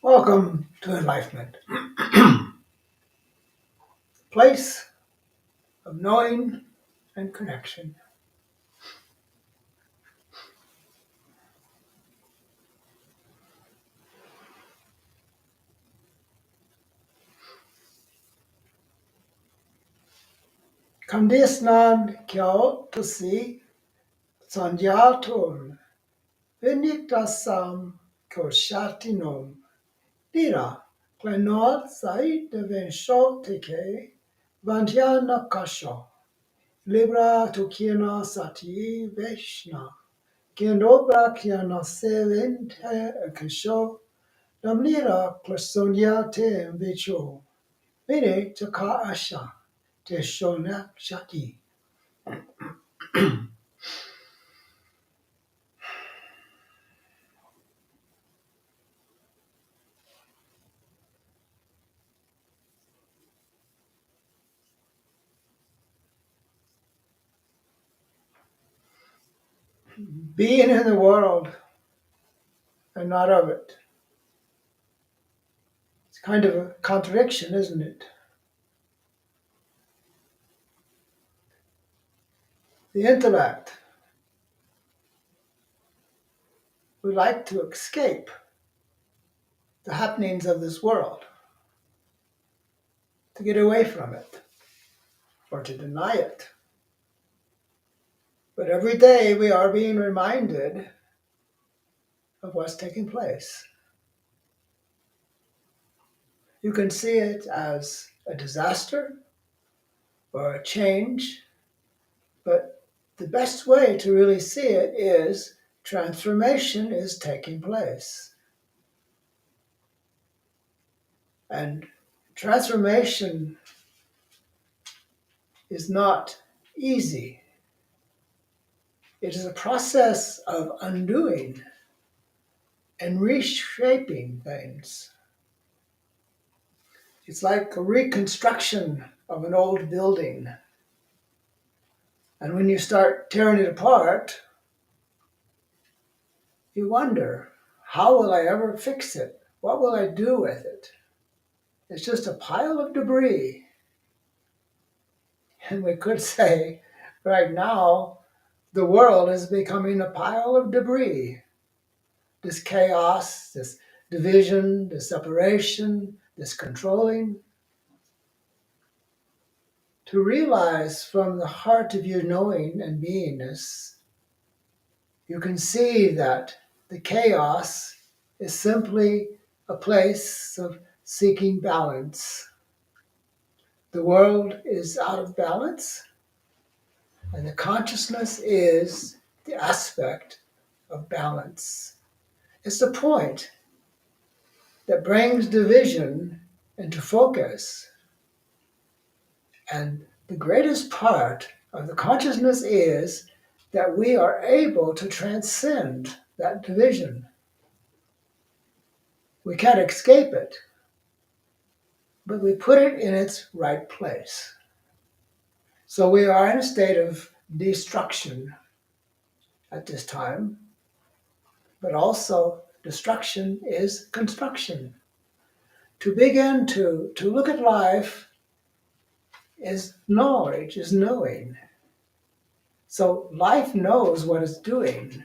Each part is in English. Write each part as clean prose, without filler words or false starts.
Welcome to Enlifement, place of knowing and connection. Kandisnan kyo tusi sanjatul viniktasam koshatinom dira klenot sai devensho teke vantyana kasho libra tukina sati veshna kendobra kiana sevente kasho damnira klasonya te vicho Vede taka asha te shona shati. Being in the world and not of it. It's kind of a contradiction, isn't it? The intellect would like to escape the happenings of this world, to get away from it, or to deny it. But every day we are being reminded of what's taking place. You can see it as a disaster or a change, but the best way to really see it is transformation is taking place. And transformation is not easy. It is a process of undoing and reshaping things. It's like a reconstruction of an old building. And when you start tearing it apart, you wonder, how will I ever fix it? What will I do with it? It's just a pile of debris. And we could say, right now, the world is becoming a pile of debris. This chaos, this division, this separation, this controlling. To realize from the heart of your knowing and beingness, you can see that the chaos is simply a place of seeking balance. The world is out of balance, and the consciousness is the aspect of balance. It's the point that brings division into focus. And the greatest part of the consciousness is that we are able to transcend that division. We can't escape it, but we put it in its right place. So we are in a state of destruction at this time, but also destruction is construction. To begin to look at life is knowledge, is knowing. So life knows what it's doing.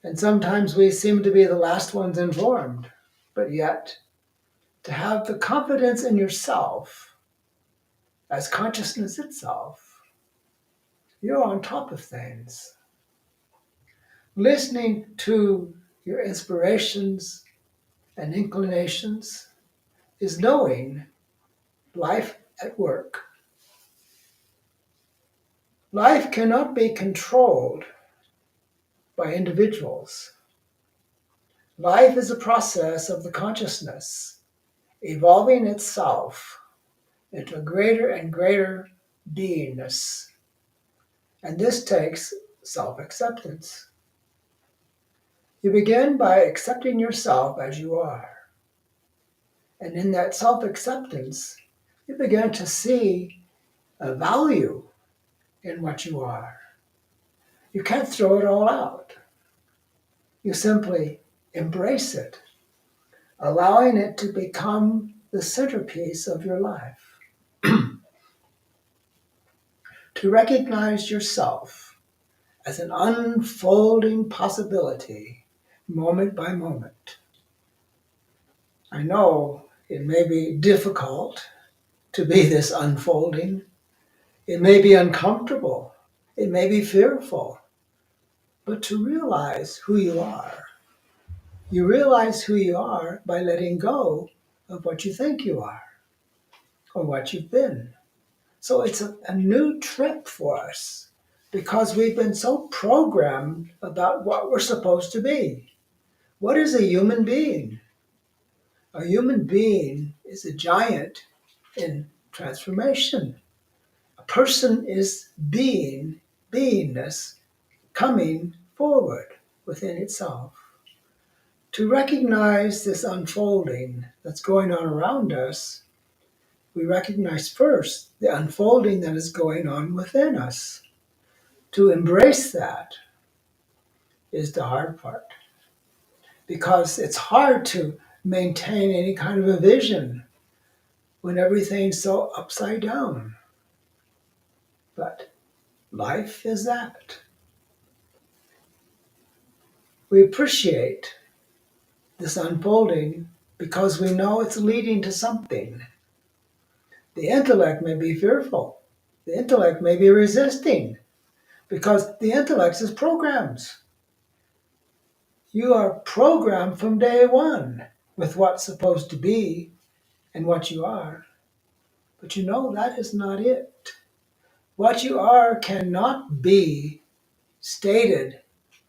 And sometimes we seem to be the last ones informed. But yet, to have the confidence in yourself as consciousness itself, you're on top of things. Listening to your inspirations and inclinations is knowing life at work. Life cannot be controlled by individuals. Life is a process of the consciousness evolving itself into a greater and greater beingness. And this takes self-acceptance. You begin by accepting yourself as you are. And in that self-acceptance, you begin to see a value in what you are. You can't throw it all out. You simply embrace it allowing it to become the centerpiece of your life. To recognize yourself as an unfolding possibility, moment by moment. I know it may be difficult to be this unfolding. It may be uncomfortable. It may be fearful. But to realize who you are, you realize who you are by letting go of what you think you are or what you've been. So it's a new trip for us because we've been so programmed about what we're supposed to be. What is a human being? A human being is a giant in transformation. A person is beingness coming forward within itself. To recognize this unfolding that's going on around us, we recognize first the unfolding that is going on within us. To embrace that is the hard part because it's hard to maintain any kind of a vision when everything's so upside down. But life is that. We appreciate this unfolding because we know it's leading to something. The intellect may be fearful. The intellect may be resisting because the intellect is programs. You are programmed from day one with what's supposed to be and what you are. But you know that is not it. What you are cannot be stated,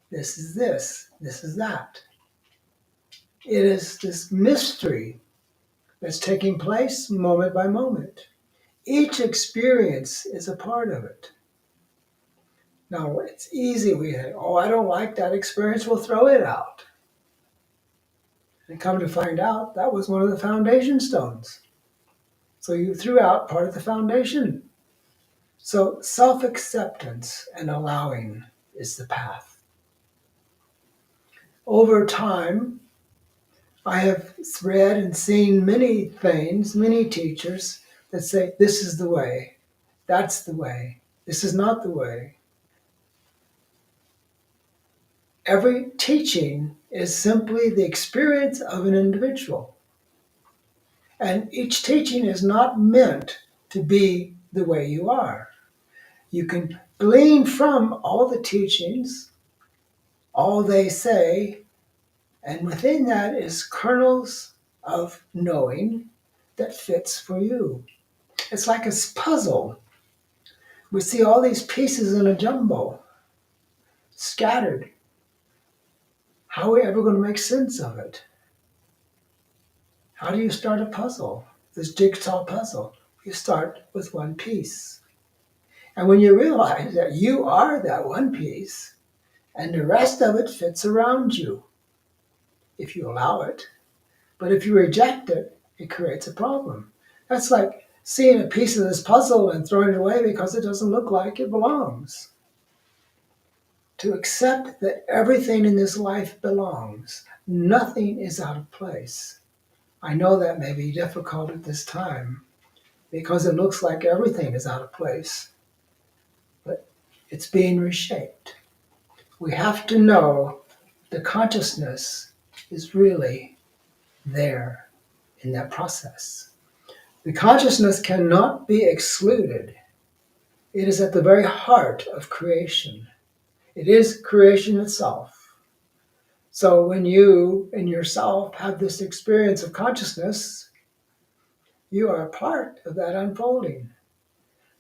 this is this is that. It is this mystery that's taking place moment by moment. Each experience is a part of it. Now, it's easy. We say, oh, I don't like that experience. We'll throw it out. And come to find out, that was one of the foundation stones. So you threw out part of the foundation. So self-acceptance and allowing is the path. Over time, I have read and seen many things, many teachers that say, this is the way, that's the way, this is not the way. Every teaching is simply the experience of an individual. And each teaching is not meant to be the way you are. You can glean from all the teachings, all they say, and within that is kernels of knowing that fits for you. It's like a puzzle. We see all these pieces in a jumble, scattered. How are we ever going to make sense of it? How do you start a puzzle? This jigsaw puzzle. You start with one piece. And when you realize that you are that one piece, and the rest of it fits around you, if you allow it. But if you reject it, it creates a problem. That's like seeing a piece of this puzzle and throwing it away because it doesn't look like it belongs. To accept that everything in this life belongs. Nothing is out of place. I know that may be difficult at this time because it looks like everything is out of place, but it's being reshaped. We have to know the consciousness is really there in that process. The consciousness cannot be excluded. It is at the very heart of creation. It is creation itself. So when you in yourself have this experience of consciousness, you are a part of that unfolding.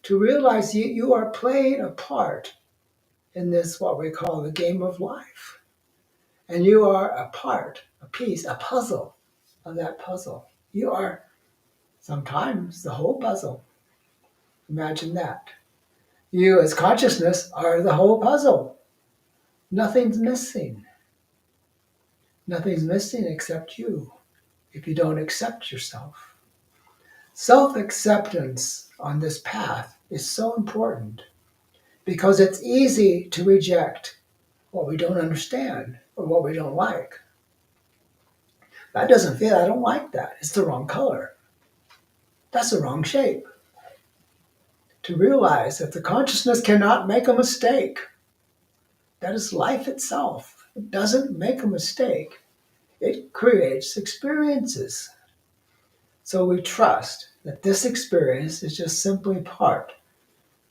To realize you are playing a part in this, what we call the game of life. And you are a part, a piece, a puzzle of that puzzle. You are sometimes the whole puzzle. Imagine that. You as consciousness are the whole puzzle. Nothing's missing. Nothing's missing except you if you don't accept yourself. Self-acceptance on this path is so important because it's easy to reject what we don't understand or what we don't like. That doesn't feel, I don't like that. It's the wrong color. That's the wrong shape. To realize that the consciousness cannot make a mistake. That is life itself. It doesn't make a mistake. It creates experiences. So we trust that this experience is just simply part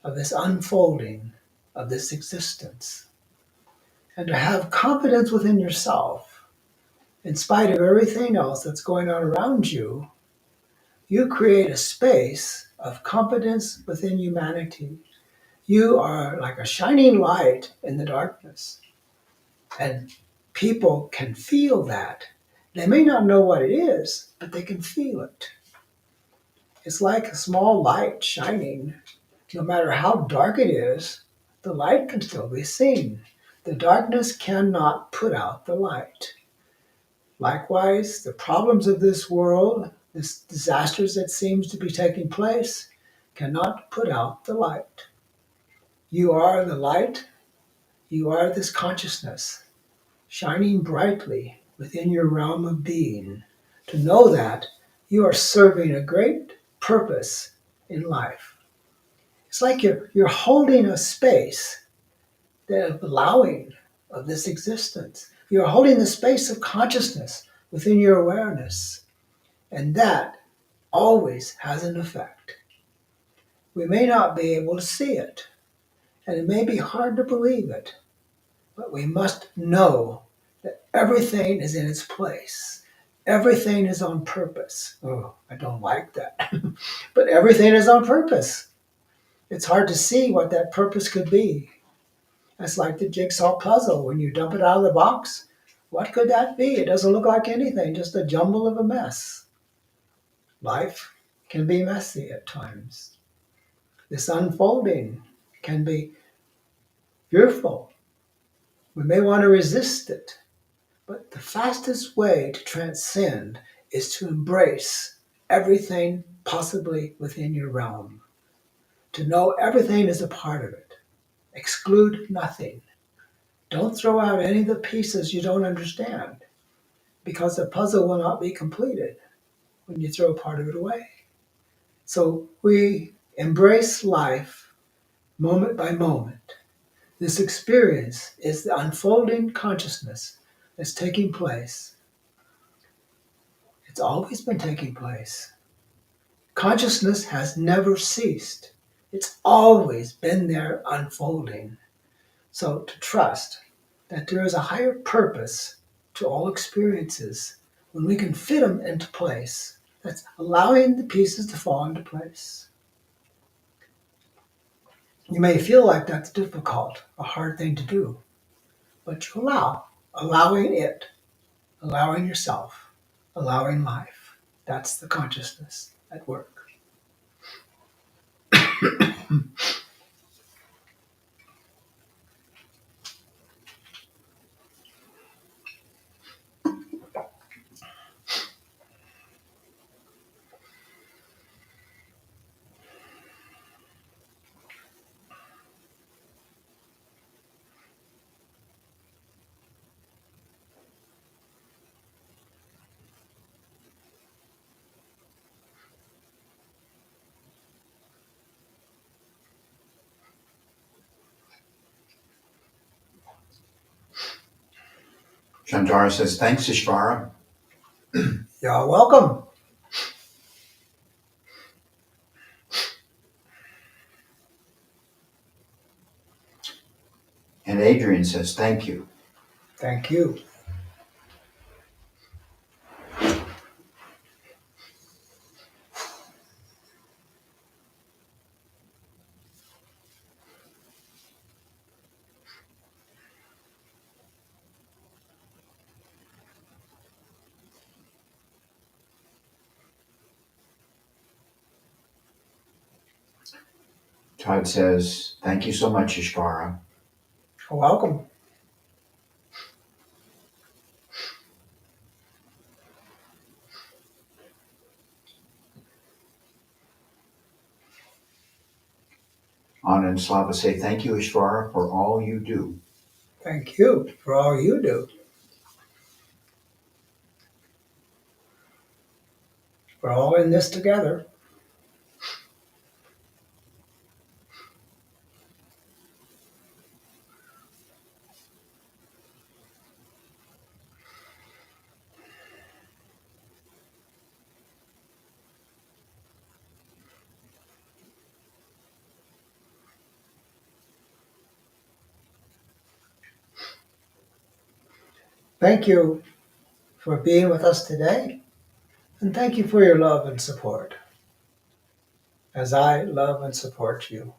of this unfolding of this existence. And to have confidence within yourself, in spite of everything else that's going on around you, you create a space of confidence within humanity. You are like a shining light in the darkness. And people can feel that. They may not know what it is, but they can feel it. It's like a small light shining. No matter how dark it is, the light can still be seen. The darkness cannot put out the light. Likewise, the problems of this world, this disasters that seems to be taking place, cannot put out the light. You are the light. You are this consciousness, shining brightly within your realm of being, to know that you are serving a great purpose in life. It's like you're holding a space of allowing of this existence. You're holding the space of consciousness within your awareness, and that always has an effect. We may not be able to see it, and it may be hard to believe it, but we must know that everything is in its place. Everything is on purpose. Oh, I don't like that. But everything is on purpose. It's hard to see what that purpose could be. That's like the jigsaw puzzle. When you dump it out of the box, what could that be? It doesn't look like anything, just a jumble of a mess. Life can be messy at times. This unfolding can be fearful. We may want to resist it, but the fastest way to transcend is to embrace everything possibly within your realm, to know everything is a part of it. Exclude nothing. Don't throw out any of the pieces you don't understand, because the puzzle will not be completed when you throw part of it away. So we embrace life moment by moment. This experience is the unfolding consciousness that's taking place. It's always been taking place. Consciousness has never ceased. It's always been there unfolding. So to trust that there is a higher purpose to all experiences, when we can fit them into place, that's allowing the pieces to fall into place. You may feel like that's difficult, a hard thing to do, but you allowing it, allowing yourself, allowing life. That's the consciousness at work. Shantara says, thanks, Ishvara. You're welcome. And Adrian says, thank you. Thank you. Todd says, thank you so much, Ishvara. You're welcome. Anna and Slava say, thank you, Ishvara, for all you do. Thank you for all you do. We're all in this together. Thank you for being with us today, and thank you for your love and support, as I love and support you.